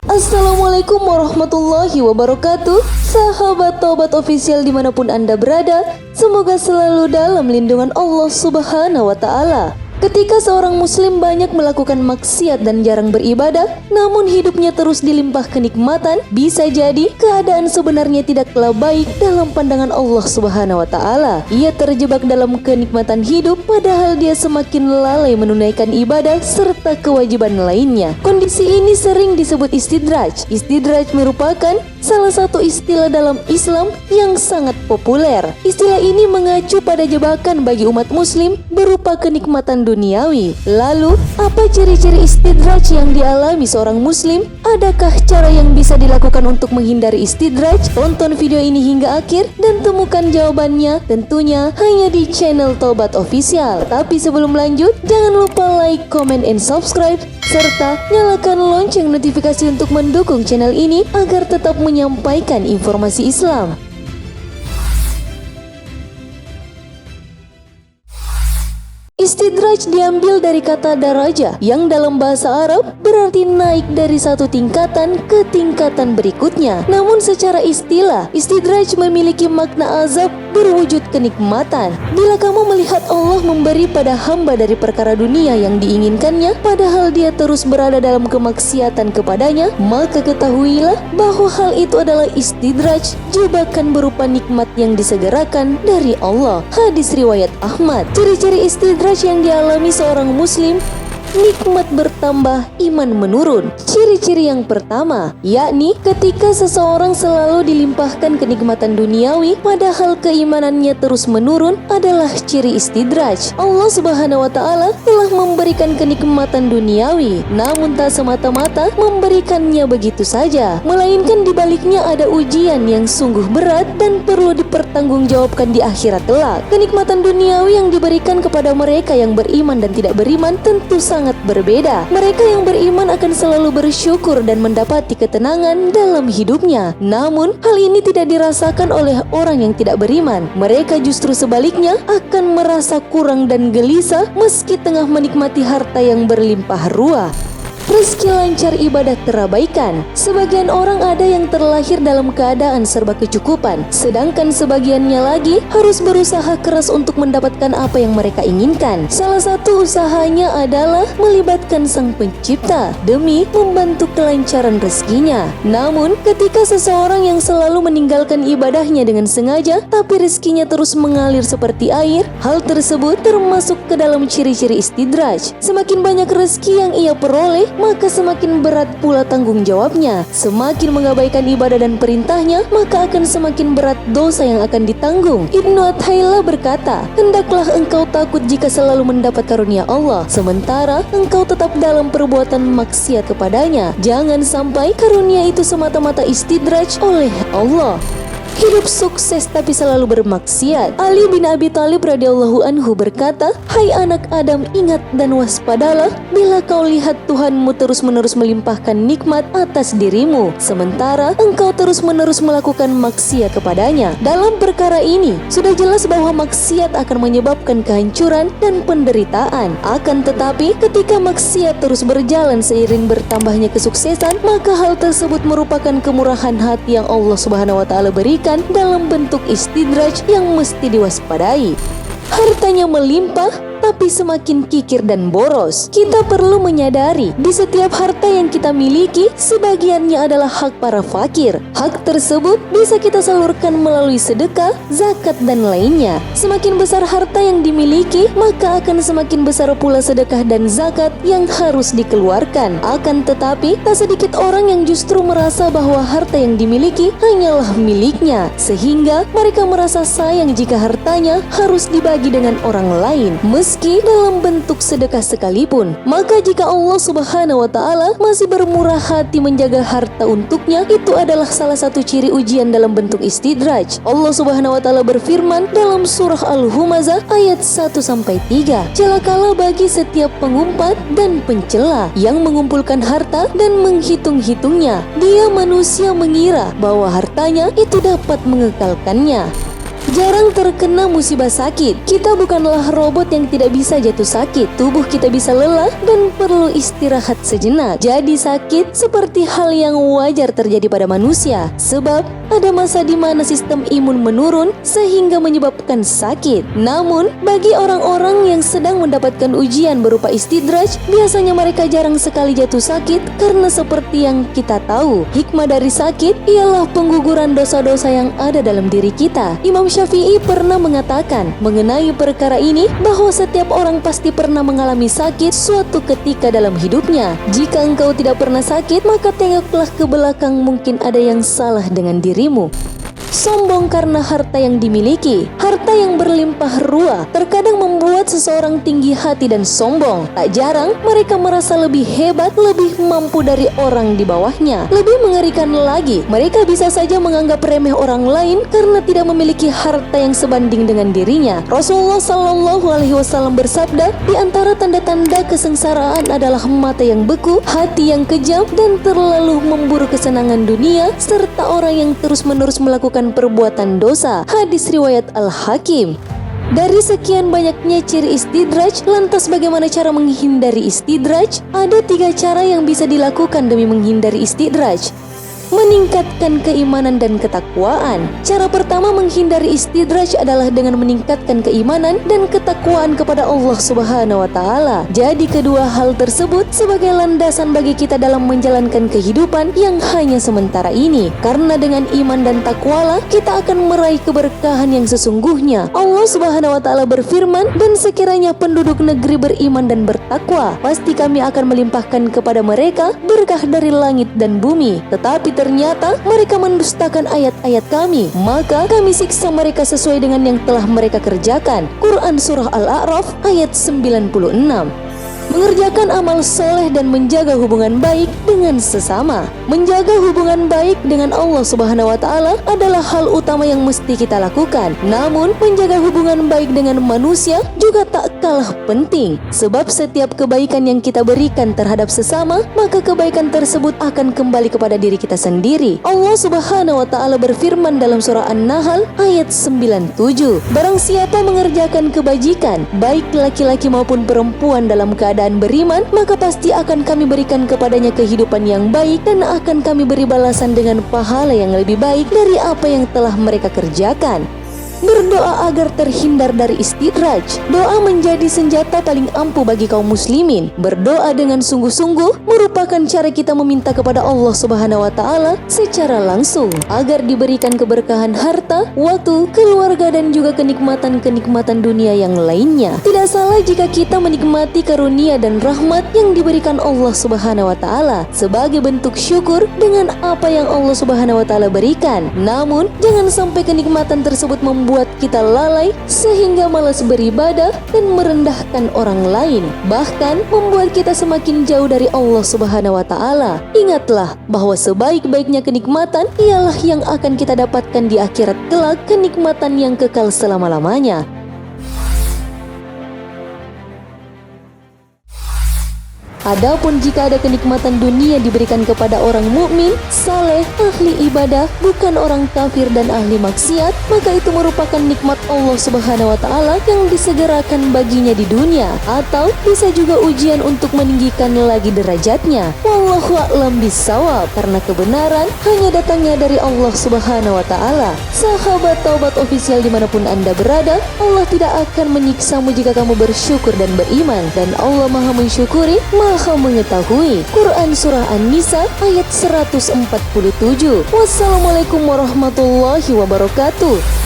Assalamualaikum warahmatullahi wabarakatuh. Sahabat Tobat Official dimanapun Anda berada, semoga selalu dalam lindungan Allah Subhanahu wa Ta'ala. Ketika seorang muslim banyak melakukan maksiat dan jarang beribadah, namun hidupnya terus dilimpah kenikmatan, bisa jadi keadaan sebenarnya tidaklah baik dalam pandangan Allah Subhanahu wa Ta'ala. Ia terjebak dalam kenikmatan hidup, padahal dia semakin lalai menunaikan ibadah serta kewajiban lainnya. Kondisi ini sering disebut istidraj. Istidraj merupakan salah satu istilah dalam Islam yang sangat populer. Istilah ini mengacu pada jebakan bagi umat muslim berupa kenikmatan duniawi. Lalu, apa ciri-ciri istidraj yang dialami seorang muslim? Adakah cara yang bisa dilakukan untuk menghindari istidraj? Tonton video ini hingga akhir dan temukan jawabannya tentunya hanya di channel Tobat Official. Tapi sebelum lanjut, jangan lupa like, comment, and subscribe serta nyalakan lonceng notifikasi untuk mendukung channel ini agar tetap menyampaikan informasi Islam. Istidraj diambil dari kata daraja yang dalam bahasa Arab berarti naik dari satu tingkatan ke tingkatan berikutnya. Namun secara istilah, istidraj memiliki makna azab berwujud kenikmatan. Bila kamu melihat Allah memberi pada hamba dari perkara dunia yang diinginkannya, padahal dia terus berada dalam kemaksiatan kepadanya, maka ketahuilah bahwa hal itu adalah istidraj, jebakan berupa nikmat yang disegerakan dari Allah. Hadis riwayat Ahmad. Ciri-ciri istidraj yang dialami seorang muslim: nikmat bertambah, iman menurun. Ciri-ciri yang pertama, yakni ketika seseorang selalu dilimpahkan kenikmatan duniawi padahal keimanannya terus menurun, adalah ciri istidraj. Allah Subhanahu wa Ta'ala telah memberikan kenikmatan duniawi, namun tak semata-mata memberikannya begitu saja, melainkan di baliknya ada ujian yang sungguh berat dan perlu dipertanggungjawabkan di akhirat kelak. Kenikmatan duniawi yang diberikan kepada mereka yang beriman dan tidak beriman tentu sangat berbeda. Mereka yang beriman akan selalu bersyukur dan mendapati ketenangan dalam hidupnya. Namun, hal ini tidak dirasakan oleh orang yang tidak beriman. Mereka justru sebaliknya akan merasa kurang dan gelisah meski tengah menikmati harta yang berlimpah ruah. Rezeki lancar, ibadah terabaikan. Sebagian orang ada yang terlahir dalam keadaan serba kecukupan, sedangkan sebagiannya lagi harus berusaha keras untuk mendapatkan apa yang mereka inginkan. Salah satu usahanya adalah melibatkan Sang Pencipta demi membantu kelancaran rezekinya. Namun, ketika seseorang yang selalu meninggalkan ibadahnya dengan sengaja, tapi rezekinya terus mengalir seperti air, hal tersebut termasuk ke dalam ciri-ciri istidraj. Semakin banyak rezeki yang ia peroleh, maka semakin berat pula tanggung jawabnya. Semakin mengabaikan ibadah dan perintahnya, maka akan semakin berat dosa yang akan ditanggung. Ibnu Athaillah berkata, hendaklah engkau takut jika selalu mendapat karunia Allah, sementara engkau tetap dalam perbuatan maksiat kepadanya. Jangan sampai karunia itu semata-mata istidraj oleh Allah. Hidup sukses tapi selalu bermaksiat. Ali bin Abi Thalib radhiyallahu anhu berkata, hai anak Adam, ingat dan waspadalah bila kau lihat Tuhanmu terus-menerus melimpahkan nikmat atas dirimu, sementara engkau terus-menerus melakukan maksiat kepadanya. Dalam perkara ini, sudah jelas bahwa maksiat akan menyebabkan kehancuran dan penderitaan. Akan tetapi, ketika maksiat terus berjalan seiring bertambahnya kesuksesan, maka hal tersebut merupakan kemurahan hati yang Allah Subhanahu wa Ta'ala berikan dalam bentuk istidraj yang mesti diwaspadai. Hartanya melimpah, tapi semakin kikir dan boros. Kita perlu menyadari, di setiap harta yang kita miliki, sebagiannya adalah hak para fakir. Hak tersebut bisa kita salurkan melalui sedekah, zakat, dan lainnya. Semakin besar harta yang dimiliki, maka akan semakin besar pula sedekah dan zakat yang harus dikeluarkan. Akan tetapi, tak sedikit orang yang justru merasa bahwa harta yang dimiliki hanyalah miliknya, sehingga mereka merasa sayang jika hartanya harus dibagi dengan orang lain, meski dalam bentuk sedekah sekalipun. Maka jika Allah Subhanahu wa Ta'ala masih bermurah hati menjaga harta untuknya, itu adalah salah satu ciri ujian dalam bentuk istidraj. Allah Subhanahu wa Ta'ala berfirman dalam surah Al-Humazah ayat 1-3, celakalah bagi setiap pengumpat dan pencela yang mengumpulkan harta dan menghitung-hitungnya. Dia manusia mengira bahwa hartanya itu dapat mengekalkannya. jarang terkena musibah sakit. Kita bukanlah robot yang tidak bisa jatuh sakit. Tubuh kita bisa lelah dan perlu istirahat sejenak. Jadi sakit seperti hal yang wajar terjadi pada manusia. Sebab ada masa di mana sistem imun menurun sehingga menyebabkan sakit. Namun, bagi orang-orang yang sedang mendapatkan ujian berupa istidraj, biasanya mereka jarang sekali jatuh sakit karena seperti yang kita tahu, hikmah dari sakit ialah pengguguran dosa-dosa yang ada dalam diri kita. Imam Syafi'i pernah mengatakan mengenai perkara ini bahwa setiap orang pasti pernah mengalami sakit suatu ketika dalam hidupnya. Jika engkau tidak pernah sakit, maka tengoklah ke belakang, mungkin ada yang salah dengan dirimu. Sombong karena harta yang dimiliki. Harta yang berlimpah ruah terkadang membuat seseorang tinggi hati dan sombong. Tak jarang mereka merasa lebih hebat, lebih mampu dari orang di bawahnya. Lebih mengerikan lagi, mereka bisa saja menganggap remeh orang lain karena tidak memiliki harta yang sebanding dengan dirinya. Rasulullah Shallallahu Alaihi Wasallam bersabda, di antara tanda-tanda kesengsaraan adalah mata yang beku, hati yang kejam, dan terlalu memburu kesenangan dunia, serta orang yang terus-menerus melakukan perbuatan dosa. Hadis riwayat Al-Hakim. Dari sekian banyaknya ciri istidraj, lantas bagaimana cara menghindari istidraj? Ada 3 cara yang bisa dilakukan demi menghindari istidraj. Meningkatkan keimanan dan ketakwaan. Cara pertama menghindari istidraj adalah dengan meningkatkan keimanan dan ketakwaan kepada Allah Subhanahu wa Ta'ala. Jadi kedua hal tersebut sebagai landasan bagi kita dalam menjalankan kehidupan yang hanya sementara ini. Karena dengan iman dan takwalah kita akan meraih keberkahan yang sesungguhnya. Allah Subhanahu wa Ta'ala berfirman, dan sekiranya penduduk negeri beriman dan bertakwa, pasti kami akan melimpahkan kepada mereka berkah dari langit dan bumi. Tetapi ternyata mereka mendustakan ayat-ayat kami, maka kami siksa mereka sesuai dengan yang telah mereka kerjakan. Quran Surah Al-A'raf ayat 96. Mengerjakan amal soleh dan menjaga hubungan baik dengan sesama. Menjaga hubungan baik dengan Allah Subhanahu wa Ta'ala adalah hal utama yang mesti kita lakukan. Namun, menjaga hubungan baik dengan manusia juga tak kalah penting. Sebab setiap kebaikan yang kita berikan terhadap sesama, maka kebaikan tersebut akan kembali kepada diri kita sendiri. Allah Subhanahu wa Ta'ala berfirman dalam surah An-Nahl ayat 97. Barang siapa mengerjakan kebajikan, baik laki-laki maupun perempuan dalam keadaan beriman, maka pasti akan kami berikan kepadanya kehidupan yang baik dan akan kami beri balasan dengan pahala yang lebih baik dari apa yang telah mereka kerjakan. Berdoa agar terhindar dari istidraj. Doa menjadi senjata paling ampuh bagi kaum muslimin. Berdoa dengan sungguh-sungguh merupakan cara kita meminta kepada Allah Subhanahu wa Ta'ala secara langsung agar diberikan keberkahan harta, waktu, keluarga, dan juga kenikmatan-kenikmatan dunia yang lainnya. Tidak salah jika kita menikmati karunia dan rahmat yang diberikan Allah Subhanahu wa Ta'ala sebagai bentuk syukur dengan apa yang Allah Subhanahu wa Ta'ala berikan. Namun, jangan sampai kenikmatan tersebut membuat kita lalai sehingga malas beribadah dan merendahkan orang lain, bahkan membuat kita semakin jauh dari Allah Subhanahu wa Ta'ala. Ingatlah bahwa sebaik-baiknya kenikmatan ialah yang akan kita dapatkan di akhirat kelak, kenikmatan yang kekal selama-lamanya. Adapun jika ada kenikmatan dunia diberikan kepada orang mukmin, saleh, ahli ibadah, bukan orang kafir dan ahli maksiat, maka itu merupakan nikmat Allah Subhanahu wa Ta'ala yang disegerakan baginya di dunia, atau bisa juga ujian untuk meninggikan lagi derajatnya. Wallahu a'lam bishawab, karena kebenaran hanya datangnya dari Allah Subhanahu wa Ta'ala. Sahabat Taubat Official dimanapun Anda berada, Allah tidak akan menyiksamu jika kamu bersyukur dan beriman, dan Allah Maha mensyukuri, Maha mengetahui. Quran Surah An-Nisa ayat 147. Wassalamualaikum warahmatullahi wabarakatuh.